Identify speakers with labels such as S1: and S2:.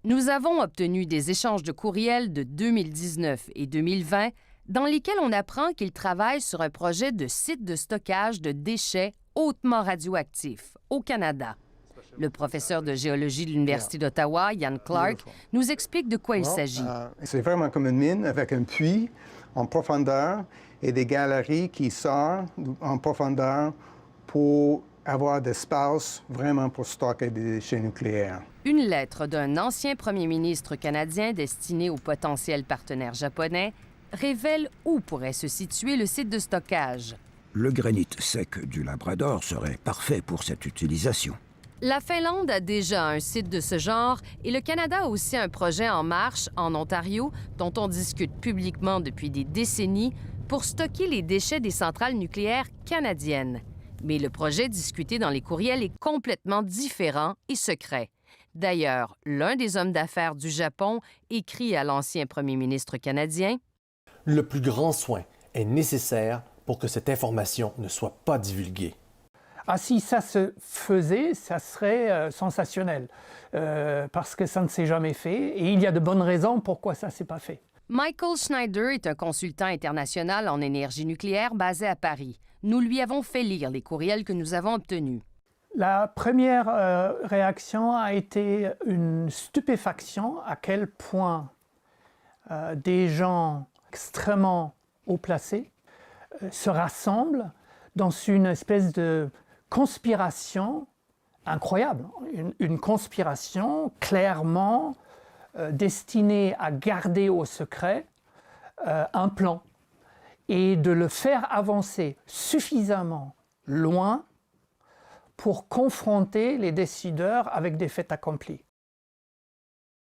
S1: Nous avons obtenu des échanges de courriels de 2019 et 2020 dans lesquels on apprend qu'ils travaillent sur un projet de site de stockage de déchets hautement radioactifs au Canada. Le professeur de géologie de l'Université d'Ottawa, Ian Clark, nous explique de quoi il s'agit.
S2: C'est vraiment comme une mine avec un puits en profondeur et des galeries qui sortent en profondeur pour avoir d'espace vraiment pour stocker des déchets nucléaires.
S1: Une lettre d'un ancien premier ministre canadien destinée aux potentiels partenaires japonais révèle où pourrait se situer le site de stockage.
S3: Le granit sec du Labrador serait parfait pour cette utilisation.
S1: La Finlande a déjà un site de ce genre et le Canada a aussi un projet en marche en Ontario dont on discute publiquement depuis des décennies pour stocker les déchets des centrales nucléaires canadiennes. Mais le projet discuté dans les courriels est complètement différent et secret. D'ailleurs, l'un des hommes d'affaires du Japon écrit à l'ancien premier ministre canadien:
S4: « Le plus grand soin est nécessaire pour que cette information ne soit pas divulguée. »
S5: Ah, si ça se faisait, ça serait sensationnel, parce que ça ne s'est jamais fait, et il y a de bonnes raisons pourquoi ça ne s'est pas fait.
S1: Michael Schneider est un consultant international en énergie nucléaire basé à Paris. Nous lui avons fait lire les courriels que nous avons obtenus.
S5: La première réaction a été une stupéfaction à quel point des gens extrêmement haut placés se rassemblent dans une espèce de conspiration incroyable, une conspiration clairement destinée à garder au secret un plan et de le faire avancer suffisamment loin pour confronter les décideurs avec des faits accomplis.